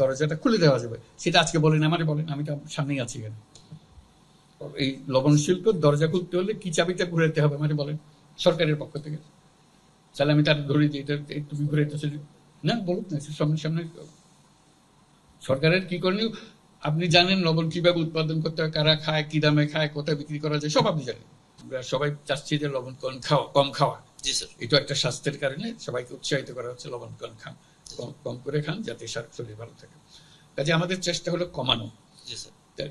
দরজাটা খুলে দেওয়া যাবে, সেটা আজকে বলেন, আমারে বলেন, আমি তো সামনেই আছি এখানে। এই লবণ শিল্পের দরজা খুলতে হলে কি চাবিটা ঘুরাতে হবে আমারে বলেন সরকারের পক্ষ থেকে। তাহলে আমি তার ধরে দিই, এটা তুমি ঘুরাইতেছো না, বলুক না, সামনে সামনে সরকারের কি করণীয়। আপনি জানেন লবণ কিভাবে উৎপাদন করতে হয়, কারা খায়, কি দামে খায়, কোথায় বিক্রি করা যায়, সব আপনি জানেন। আমরা সবাই চাচ্ছি যে লবণ কম খাওয়া। এটা একটা স্বাস্থ্যের কারণে সবাইকে উৎসাহিত করা হচ্ছে, লবণ কম খান, কম করে খান, যাতে শরীর ভালো থাকে। কাজে আমাদের চেষ্টা হলো কমানো,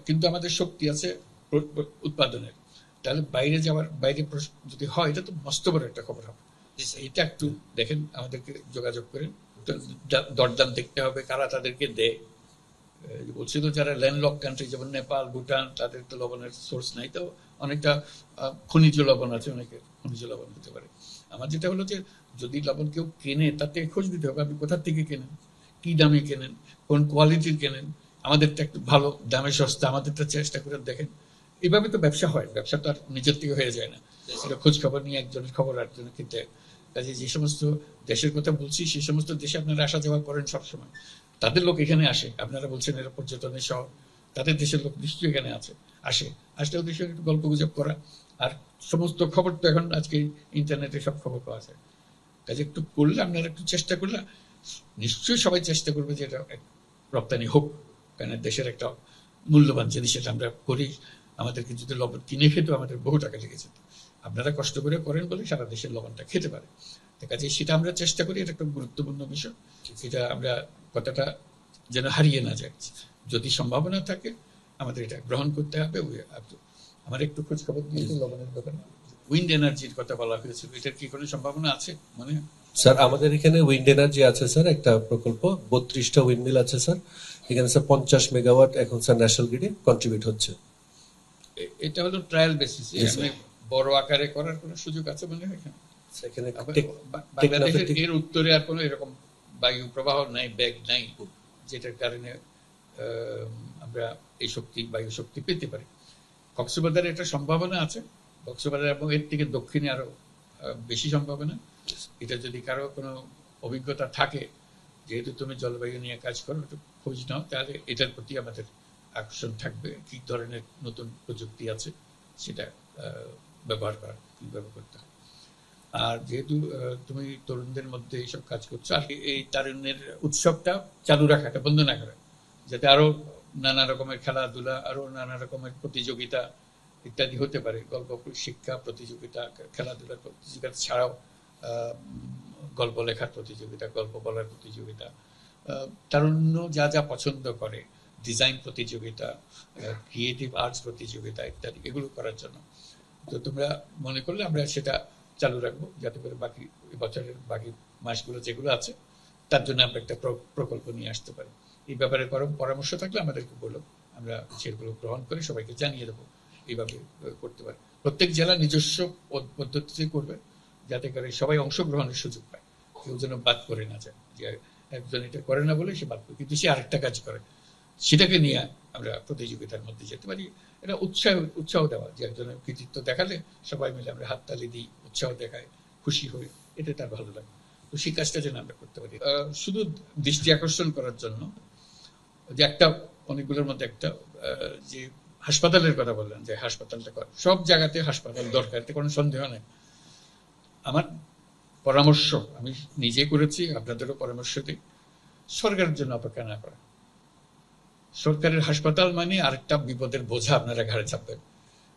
কিন্তু আমাদের শক্তি আছে উৎপাদনের। তাহলে বাইরে যদি হয়, এটা তো মস্ত বড় একটা খবর হবে। এটা একটু দেখেন, আমাদেরকে যোগাযোগ করেন, দরদাম দেখতে হবে, কারা তাদেরকে দেয়। বলছি তো, যারা ল্যান্ডলক কান্ট্রি যেমন নেপাল, ভুটান, তাদের তো লবণের সোর্স নাই, তো অনেকটা খনিজ লবণ আছে, অনেকের খনিজ লবণ হতে পারে। আমার যেটা হলো যে, যদি লবণ কেউ কেনে, তাতে খোঁজ দিতে হবে আপনি কোথা থেকে কেনেন, কি দামে কেনেন, কোন কোয়ালিটির কেনেন। আমাদেরটা একটু ভালো দামে সস্তা, আমাদেরটা চেষ্টা করে দেখেন। এইভাবে তো ব্যবসা হয়, ব্যবসা তো আর নিজের থেকে হয়ে যায় না। সেটা খোঁজ খবর নিয়ে একজনের খবর আরেকজনের কিনতে। কাজে যে সমস্ত দেশের কথা বলছি, সেই সমস্ত দেশে আপনারা আসা যাওয়া করেন সবসময়, তাদের লোক এখানে আসে। আপনারা বলছেন এরা পর্যটনের শহর, তাদের দেশের লোক নিশ্চয়ই এখানে আসে। আসলে ওদের সঙ্গে একটু গল্প গুজব করা, আর সমস্ত খবর তো এখন আজকে ইন্টারনেটে সব খবর পাওয়া যায়। কাজে একটু করলে, আপনারা একটু চেষ্টা করলে নিশ্চয়ই সবাই চেষ্টা করবে যে এটা রপ্তানি হোক, কারণ দেশের একটা মূল্যবান জিনিস, এটা আমরা করি। আমাদেরকে যদি লবণ কিনে খেতেও আমাদের বহু টাকা লেগেছে, আপনারা কষ্ট করে করেন বলে সারা দেশের লবণটা খেতে পারে। কাজে সেটা আমরা চেষ্টা করি, এটা একটা গুরুত্বপূর্ণ বিষয়। সেটা আমরা কথাটা যেন হারিয়ে না যায়। যদি সম্ভাবনা থাকে আমাদের এটা গ্রহণ করতে হবে। আমার একটু খোঁজ খবর দিয়েছে লবণের ব্যাপারে, উইন্ড এনার্জির কথা বলা হয়েছিল, এটার কি কোনো সম্ভাবনা আছে মনে হয়? স্যার আমাদের এখানে উইন্ড এনার্জি আছে স্যার, একটা প্রকল্প, 32টা উইন্ডমিল আছে স্যার এখানে স্যার। 50 মেগাওয়াট এখন স্যার ন্যাশনাল গ্রিডে কন্ট্রিবিউট হচ্ছে। এটা হলো ট্রায়াল বেসিসে, বড় আকারে করার কোনো সুযোগ আছে মনে হয় এখানে? বাংলাদেশের এর উত্তরে আর কোনো এরকম বায়ু প্রবাহ নাই, ব্যাগ নাই, যেটার কারণে আমরা এই বায়ু শক্তি পেতে পারি। কক্সবাজারে এটা সম্ভাবনা আছে, কক্সবাজার এবং এর থেকে দক্ষিণে আরো বেশি সম্ভাবনা। এটা যদি কারো কোনো অভিজ্ঞতা থাকে, যেহেতু তুমি জলবায়ু নিয়ে কাজ করো, একটু খোঁজ নাও, তাহলে এটার প্রতি আমাদের আকর্ষণ থাকবে। কি ধরনের নতুন প্রযুক্তি আছে সেটা ব্যবহার করা, কিভাবে করতে হয়। আর যেহেতু তুমি তরুণদের মধ্যে এইসব কাজ করছো, আর এই তারুণ্যের উৎসবটা চালু রাখাটা বন্ধ না করা, যাতে আরো নানা রকমের খেলাধুলা, আরো নানা রকমের প্রতিযোগিতা ইত্যাদি হতে পারে। গল্প শিক্ষা প্রতিযোগিতা, খেলাধুলার প্রতিযোগিতা ছাড়াও গল্প লেখার প্রতিযোগিতা, গল্প বলার প্রতিযোগিতা, তারুণ্য যা যা পছন্দ করে, ডিজাইন প্রতিযোগিতা, ক্রিয়েটিভ আর্টস প্রতিযোগিতা ইত্যাদি, এগুলো করার জন্য তো তোমরা মনে করলে আমরা সেটা চালু রাখবো, যাতে করে বাকি বছরের বাকি মাসগুলো যেগুলো আছে তার জন্য আমরা একটা প্রকল্প নিয়ে আসতে পারি। এই ব্যাপারে পরামর্শ থাকলে আমাদেরকে বলো, আমরা সেগুলো গ্রহণ করে সবাইকে জানিয়ে দেবো। এইভাবে করতে পারে, প্রত্যেক জেলা নিজস্ব পদ্ধতিতে করবে, যাতে করে সবাই অংশগ্রহণের সুযোগ পায়, কেউ যেন বাদ করে না যায়, যে একজন এটা করে না বলে সে বাদ করে, কিন্তু সে আরেকটা কাজ করে, সেটাকে নিয়ে আমরা প্রতিযোগিতার মধ্যে যেতে পারি। এটা উৎসাহ দেওয়া, যে একজনের কৃতিত্ব দেখালে সবাই মিলে আমরা হাততালি দিই, উৎসাহ দেখাই, খুশি হই, এটা তার ভালো লাগে। তো সেই কাজটা যেন আমরা করতে পারি। শুধু দৃষ্টি আকর্ষণ করার জন্য, যে একটা অনেকগুলোর মধ্যে একটা, যে হাসপাতালের কথা বললেন, যে হাসপাতালটা সব জায়গাতে হাসপাতাল দরকার, এতে কোনো সন্দেহ নেই। আমার পরামর্শ, আমি নিজে করেছি, আপনাদেরও পরামর্শ দিই, সরকারের জন্য অপেক্ষা না করা। সরকারের হাসপাতাল মানে আরেকটা বিপদের বোঝা আপনারা ঘাড়ে চাপবেন।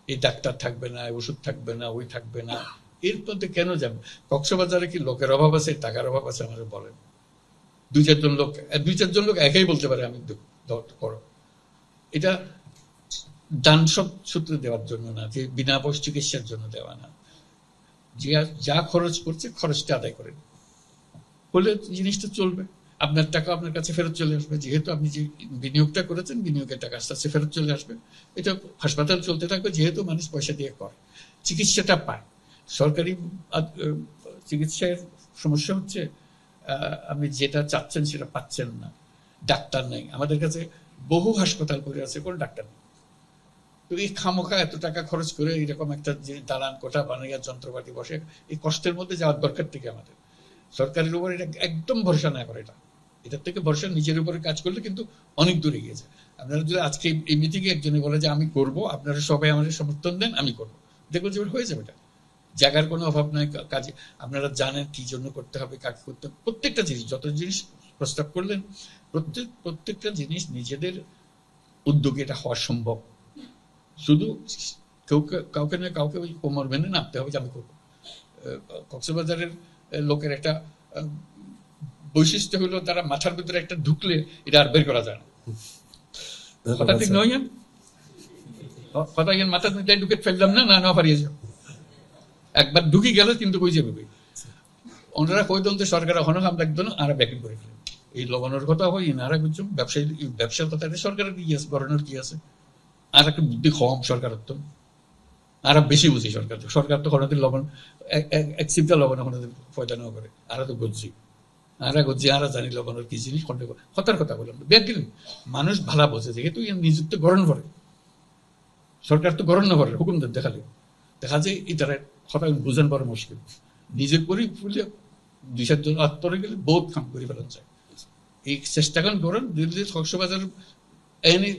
এই ডাক্তার থাকবে না, ওষুধ থাকবে না, ওই থাকবে না, এর মধ্যে কেন যাবে? কক্সবাজারে কি লোকের অভাব আছে, টাকার অভাব আছে? আমাদের বলেন। দুই চারজন লোক একাই বলতে পারে আমি করো। এটা দান সব সূত্রে দেওয়ার জন্য না, যে বিনা পয়সা চিকিৎসার জন্য দেওয়া না। যে যা খরচ করছে খরচটা আদায় করেন, হলে জিনিসটা চলবে। আপনার টাকা আপনার কাছে ফেরত চলে আসবে, যেহেতু আপনি যে বিনিয়োগটা করেছেন, বিনিয়োগের টাকা আস্তে আস্তে ফেরত চলে আসবে। এটা হাসপাতাল চলতে থাকবে, যেহেতু মানুষ পয়সা দিয়ে করে, চিকিৎসাটা পায়। সরকারি চিকিৎসার সমস্যা হচ্ছে আপনি যেটা চাচ্ছেন সেটা পাচ্ছেন না, ডাক্তার নেই। আমাদের কাছে বহু হাসপাতাল করে আছে, কোন ডাক্তার নেই। তো এই খামোখা এত টাকা খরচ করে এরকম একটা যে দালান কোঠা বানাইয়া যন্ত্রপাতি বসে, এই কষ্টের মধ্যে যাওয়ার দরকার থেকে আমাদের সরকারের উপর এটা একদম ভরসা না করে, এটা এটার থেকে ভরসা নিজের উপরে কাজ করলে কিন্তু অনেক দূরে গিয়েছে। আপনারা যদি আজকে এই মিটিংয়ে একজনে বলে যে আমি করব, আপনারা সবাই আমাদের সমর্থন দেন, আমি করব, দেখবো যে হয়ে যাবে। এটা জায়গার কোনো অভাব নাই কাজে। আপনারা জানেন কি জন্য করতে হবে, কাকে করতে হবে, প্রত্যেকটা জিনিস, যত জিনিস প্রস্তাব করলেন প্রত্যেকটা জিনিস নিজেদের উদ্যোগে এটা হওয়া সম্ভব। শুধু কাউকে না কাউকে ওই কোমর ভেঙে নামতে হবে যে আমি করবো। কক্সবাজারের লোকের একটা বৈশিষ্ট্য হলো তারা মাথার ভিতরে একটা ঢুকলে এটা আর বের করা যায় না। কথা ঠিক নয়? কথা মাথার ভিতরে ঢুকে ফেললাম না না পারিয়ে যাও, একবার ঢুকি গেল কিন্তু কই যাবে। ওনারা কই দন্ত সরকার এখনো কাম লাগতো না, আর ব্যাকিং করে ফেলেন। এই লবণের কথা হয় ইনারা বুঝছো ব্যবসার কথা, সরকারের কি আছে, গভর্নর কি আছে, আর একটা বুদ্ধি কম সরকারের তো, আর বেশি বুঝি সরকার। সরকার তো কোনোদিন লবণ এক সিপটা লবণ কোনোদিন পয়দা নেওয়া করে, আর তো বুঝছি আর জানি লবণের কি জিনিস কথার কথা বললাম। ব্যাকিং মানুষ ভালো বোঝে, যেহেতু নিযুক্ত গঠন করে সরকার, তো গঠন না করে হুকুম দেখালে দেখা যায় এই তারা কথা বুঝেন বড় মুশকিল। নিজের করি ফুলে দুই চারজন আত্মরে গেলে বহুত কাম করে ফেলেন যায়। এই চেষ্টা করেন দিল্লির কক্সবাজার এনে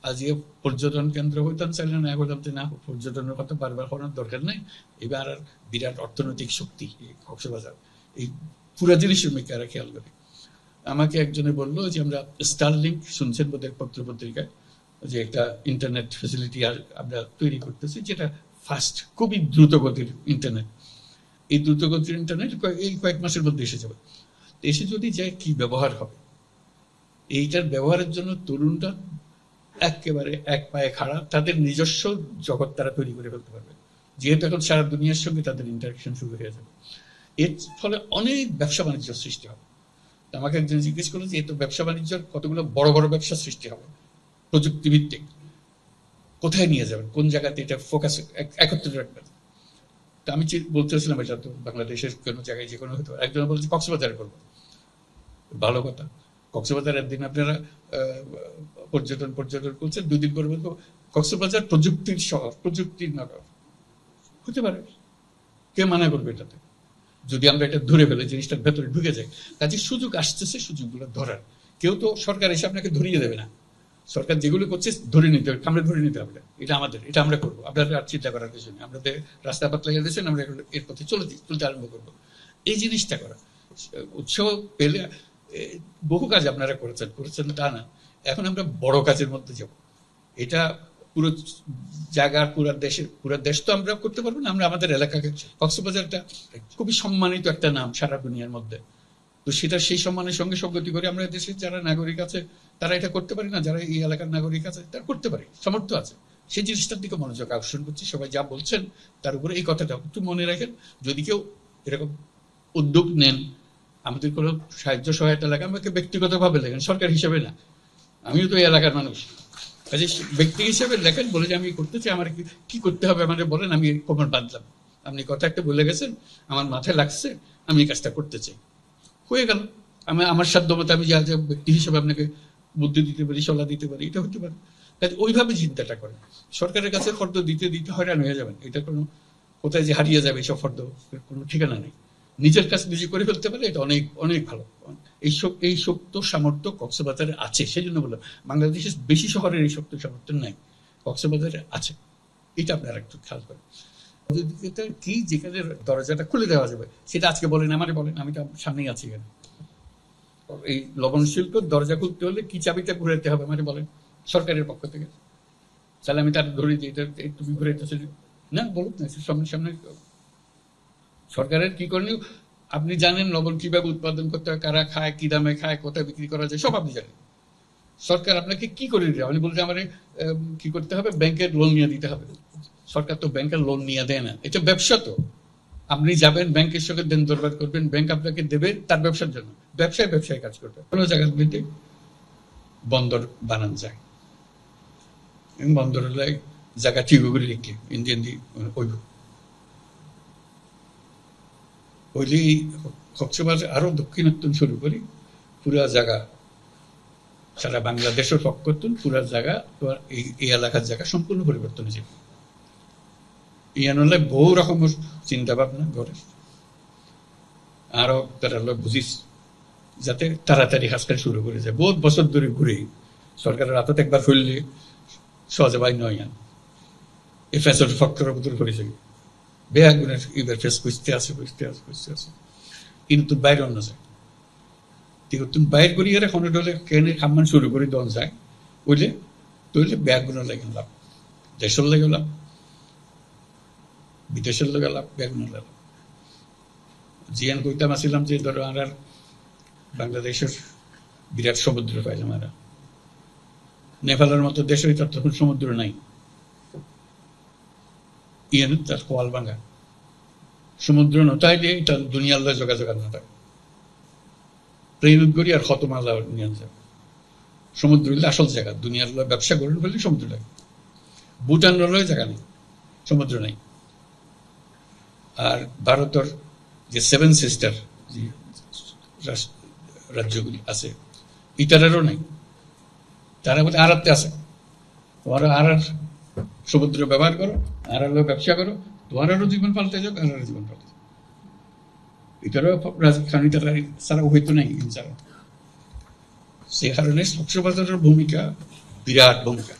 আজকে পর্যটন কেন্দ্র হইতাম চাইলে না, বললাম যে না, পর্যটনের কথা বারবার করার দরকার নেই। এবার আর বিরাট অর্থনৈতিক শক্তি কক্সবাজার, এই পুরা জিনিসের মেয়েরা খেয়াল করে। আমাকে একজনে বললো যে আমরা স্টারলিংক শুনছেন বোধহয় পত্র পত্রিকায়, যে একটা ইন্টারনেট ফেসিলিটি আমরা তৈরি করতেছি, যেটা ফাস্ট, খুবই দ্রুত গতির ইন্টারনেট। এই দ্রুত গতির ইন্টারনেট এই কয়েক মাসের মধ্যে এসে যাবে। এসে যদি যায় কি ব্যবহার হবে, এইটার ব্যবহারের জন্য তরুণরা একেবারে এক পায়ে খাড়া, তাদের নিজস্ব জগৎ তারা তৈরি করে ফেলতে পারবে, যেহেতু এখন সারা দুনিয়ার সঙ্গে তাদের ইন্টারাকশন শুরু হয়ে যাবে। এর ফলে অনেক ব্যবসা বাণিজ্য সৃষ্টি হবে। আমাকে একজন জিজ্ঞেস করলো যে এত ব্যবসা বাণিজ্যের কতগুলো বড় বড় ব্যবসা সৃষ্টি হবে প্রযুক্তি ভিত্তিক, কোথায় নিয়ে যাবেন, কোন জায়গাতে এটা ফোকাস একত্রিত রাখবেন। তো আমি বলতেছিলাম এটা তো বাংলাদেশের কোনো জায়গায় যে কোনো হতে পারে। একজন বলছে কক্সবাজারে করবো, ভালো কথা। কক্সবাজারের দিন আপনারা পর্যটন করছেন, 2 দিন পরে বলবো কক্সবাজার প্রযুক্তির শহর, প্রযুক্তির নগর হতে পারে। কে মানা করবে এটাতে, যদি আমরা এটা ধরে ফেলে, জিনিসটার ভেতরে ঢুকে যায়। কাজে সুযোগ আসতেছে, সুযোগগুলো ধরার। কেউ তো সরকার এসে আপনাকে ধরিয়ে দেবে না। সরকার যেগুলো করছে ধরে নিতে হবে, আমরা ধরে নিতে হবে, এটা আমাদের, এটা আমরা করবো। আপনাদের আর চিন্তা করার কিছু নেই, আমাদের রাস্তা পাত লাগিয়ে দিয়েছেন, আমরা এর পথে চলতে আরম্ভ করবো। এই জিনিসটা করা, উৎসাহ পেলে বহু কাজ আপনারা করেছেন তা না। এখন আমরা বড় কাজের মধ্যে যাব। এটা পুরো জায়গার পুরো দেশ তো আমরা করতে পারবো না। আমরা আমাদের এলাকাকে, কক্সবাজারটা খুবই সম্মানিত একটা নাম সারা দুনিয়ার মধ্যে, তো সেটা সেই সম্মানের সঙ্গে সঙ্গতি করে আমরা দেশের যারা নাগরিক আছে তারা এটা করতে পারি না, যারা এই এলাকার নাগরিক আছে তারা করতে পারে, সামর্থ্য আছে। সেই জিনিসটার দিকে মনোযোগ আকর্ষণ করছি। সবাই যা বলছেন তার উপরে এই কথাটা একটু মনে রাখেন। যদি কেউ এরকম উদ্যোগ নেন, আমাদের কোনো সাহায্য সহায়তা লাগে, আমাকে ব্যক্তিগতভাবে লেখেন, সরকার হিসেবে না। আমিও তো এই এলাকার মানুষ, কাজে ব্যক্তি হিসেবে লেখেন, বলে যে আমি করতে চাই, আমার কি করতে হবে আমাদের বলেন, আমি কোমর বাঁধলাম। আপনি কথা একটা বলে গেছেন, আমার মাথায় লাগছে, আমি এই কাজটা করতে চাই, হয়ে গেল। আমি আমার সাধ্য মতো আমি যা যা ব্যক্তি হিসেবে আপনাকে বুদ্ধি দিতে পারি, সলাহ দিতে পারি, এটা হতে পারে। কাজে ওইভাবে চিন্তাটা করেন। সরকারের কাছে ফর্দ দিতে হয়রান হয়ে যাবেন, এটা কোনো কোথায় যে হারিয়ে যাবে এসব ফর্দ কোনো ঠিকানা নেই। নিজের কাজ নিজে করে ফেলতে পারে, এটা অনেক অনেক ভালো। এই শক্ত সামর্থ্য কক্সবাজারে আছে, সেই জন্য বললাম বাংলাদেশের বেশি শহরের এই শক্ত সামর্থ্য নাই, কক্সবাজারে আছে। এটা আপনারা একটু খেয়াল করেন। কি যেখানে দরজাটা খুলে দেওয়া যাবে সেটা আজকে বলেন, আমারে বলেন, আমি তো সামনেই আছি এখানে। এই লবণ শিল্পের দরজা খুলতে হলে কি চাবিটা ঘুরাইতে হবে আমারে বলেন সরকারের পক্ষ থেকে, তাহলে আমি তার ধরে দিই তুমি ঘুরাইতেছে না, বলুন না সামনে সামনে। সরকারের কি করণীয় আপনি জানেন, লবণ কিভাবে উৎপাদন করতে হয়, কারা খায়, কি দামে খায়, কোথায় বিক্রি করা যায়, সব আপনি জানেন। সরকার আপনাকে কি করে দিতে হবে, আপনি বলতে আমার কি করতে হবে, ব্যাংকের লোন নিয়ে দিতে হবে। সরকার তো ব্যাংকের লোন নিয়ে দেয় না, এটা ব্যবসা। তো আপনি যাবেন ব্যাংকের সঙ্গে দেন দরবার করবেন, ব্যাংক আপনাকে দেবে তার ব্যবসার জন্য। ব্যবসায় কাজ করবে। কোনো জায়গাগুলিতে বন্দর বানান যায়, বন্দর হলে জায়গা চিগুগুলি লিখে ইন্ডিয়ান ওইলি কক্সবাজার আরো দক্ষিণাত্তর শুরু করি, পুরা জায়গা সারা বাংলাদেশের পক্ষতুন পুরা জায়গা এই এলাকার জায়গা সম্পূর্ণ পরিবর্তন হয়েছে। ইয়ানলে বহু রকমের চিন্তা ভাবনা করে, আরো তারা বুঝিস যাতে তাড়াতাড়ি হাসপাতাল শুরু করে যায় বহুত বছর ধরে ঘুরে সরকারের হাতত একবার ফেললে সহজে বাই নয় এই ফেসর ফক্টরের ভিতরে করে যাবে বেয়া গুণের এবার ফেস খুঁজতে আছে কিন্তু বাইরে অন্য যায় তুমি বাইর করি এর এখন ডলে কেনে খামান শুরু করে দন যায় বুঝলে তৈলে ব্যাগ গুলো লাগে লাভ দেশের লাগে লাভ বিদেশের লাগে লাভ ব্যাগ গুলো লাভ জিয়ান কইতাম আসছিলাম যে ধরো আর বাংলাদেশের বিরাট সমুদ্র পাইলাম আর নেপালের মতো দেশ তার তখন সমুদ্র নাই ইয়ান তার কোয়াল ভাঙা সমুদ্র নতাই দিয়ে এটা দুনিয়ার লয় যোগাযোগ না থাকে ট্রেন করি আর কত মালা নিয়ে যাবে সমুদ্র হইলে আসল জায়গা দুনিয়ার লয় ব্যবসা করেন বললে সমুদ্র লাগে ভুটান লয় জায়গা নেই সমুদ্র নাই আর ভারতের যে সেভেন সিস্টার যে রাজ্যগুলি আছে ইটারেরও নাই তারা বলে আড়াতে আছে তোমার আর সমুদ্র ব্যবহার করো আর ব্যবসা করো তোমারও জীবন পাল্টে যাক আর জীবন পাল্টে যাক এটারও রাজধানী ছাড়া হইতো নাই ছাড়া সে কারণে কক্সবাজারের ভূমিকা বিরাট ভূমিকা